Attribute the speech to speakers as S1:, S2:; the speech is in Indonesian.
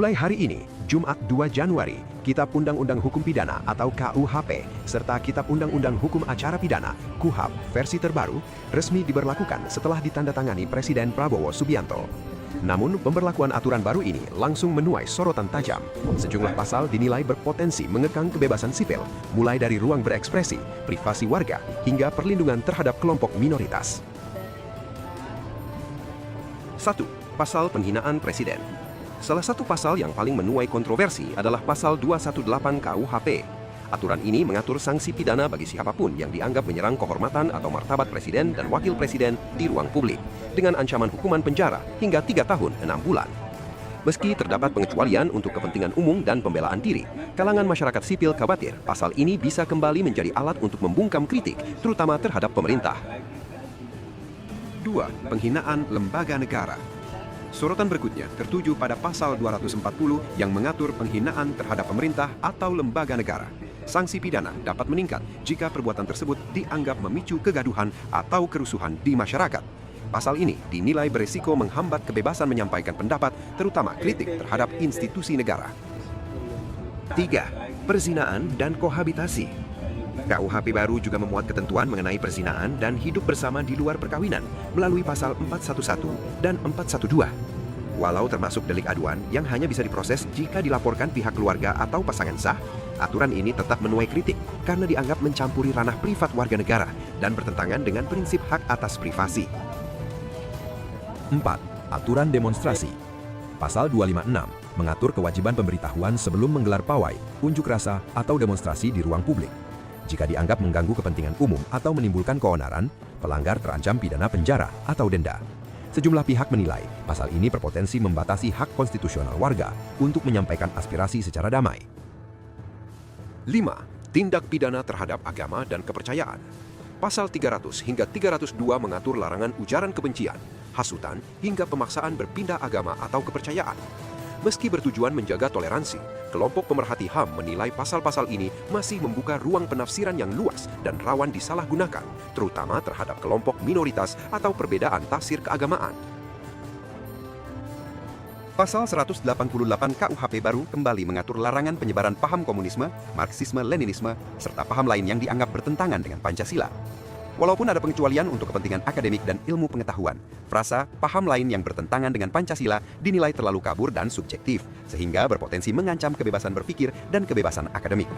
S1: Mulai hari ini, Jumat 2 Januari, Kitab Undang-Undang Hukum Pidana atau KUHP, serta Kitab Undang-Undang Hukum Acara Pidana (KUHAP) versi terbaru, resmi diberlakukan setelah ditandatangani Presiden Prabowo Subianto. Namun, pemberlakuan aturan baru ini langsung menuai sorotan tajam. Sejumlah pasal dinilai berpotensi mengekang kebebasan sipil, mulai dari ruang berekspresi, privasi warga, hingga perlindungan terhadap kelompok minoritas. 1. Pasal penghinaan Presiden. Salah satu pasal yang paling menuai kontroversi adalah pasal 218 KUHP. Aturan ini mengatur sanksi pidana bagi siapapun yang dianggap menyerang kehormatan atau martabat presiden dan wakil presiden di ruang publik, dengan ancaman hukuman penjara hingga 3 tahun 6 bulan. Meski terdapat pengecualian untuk kepentingan umum dan pembelaan diri, kalangan masyarakat sipil khawatir pasal ini bisa kembali menjadi alat untuk membungkam kritik, terutama terhadap pemerintah. 2. Penghinaan lembaga negara. Sorotan berikutnya tertuju pada pasal 240 yang mengatur penghinaan terhadap pemerintah atau lembaga negara. Sanksi pidana dapat meningkat jika perbuatan tersebut dianggap memicu kegaduhan atau kerusuhan di masyarakat. Pasal ini dinilai berisiko menghambat kebebasan menyampaikan pendapat, terutama kritik terhadap institusi negara. 3. Perzinaan dan kohabitasi. KUHP baru juga memuat ketentuan mengenai perzinaan dan hidup bersama di luar perkawinan melalui pasal 411 dan 412. Walau termasuk delik aduan yang hanya bisa diproses jika dilaporkan pihak keluarga atau pasangan sah, aturan ini tetap menuai kritik karena dianggap mencampuri ranah privat warga negara dan bertentangan dengan prinsip hak atas privasi. 4. Aturan demonstrasi. Pasal 256 mengatur kewajiban pemberitahuan sebelum menggelar pawai, unjuk rasa, atau demonstrasi di ruang publik. Jika dianggap mengganggu kepentingan umum atau menimbulkan keonaran, pelanggar terancam pidana penjara atau denda. Sejumlah pihak menilai pasal ini berpotensi membatasi hak konstitusional warga untuk menyampaikan aspirasi secara damai. 5. Tindak pidana terhadap agama dan kepercayaan. Pasal 300 hingga 302 mengatur larangan ujaran kebencian, hasutan, hingga pemaksaan berpindah agama atau kepercayaan. Meski bertujuan menjaga toleransi, kelompok pemerhati HAM menilai pasal-pasal ini masih membuka ruang penafsiran yang luas dan rawan disalahgunakan, terutama terhadap kelompok minoritas atau perbedaan tafsir keagamaan. Pasal 188 KUHP baru kembali mengatur larangan penyebaran paham komunisme, Marxisme-Leninisme, serta paham lain yang dianggap bertentangan dengan Pancasila. Walaupun ada pengecualian untuk kepentingan akademik dan ilmu pengetahuan, frasa paham lain yang bertentangan dengan Pancasila dinilai terlalu kabur dan subjektif, sehingga berpotensi mengancam kebebasan berpikir dan kebebasan akademik.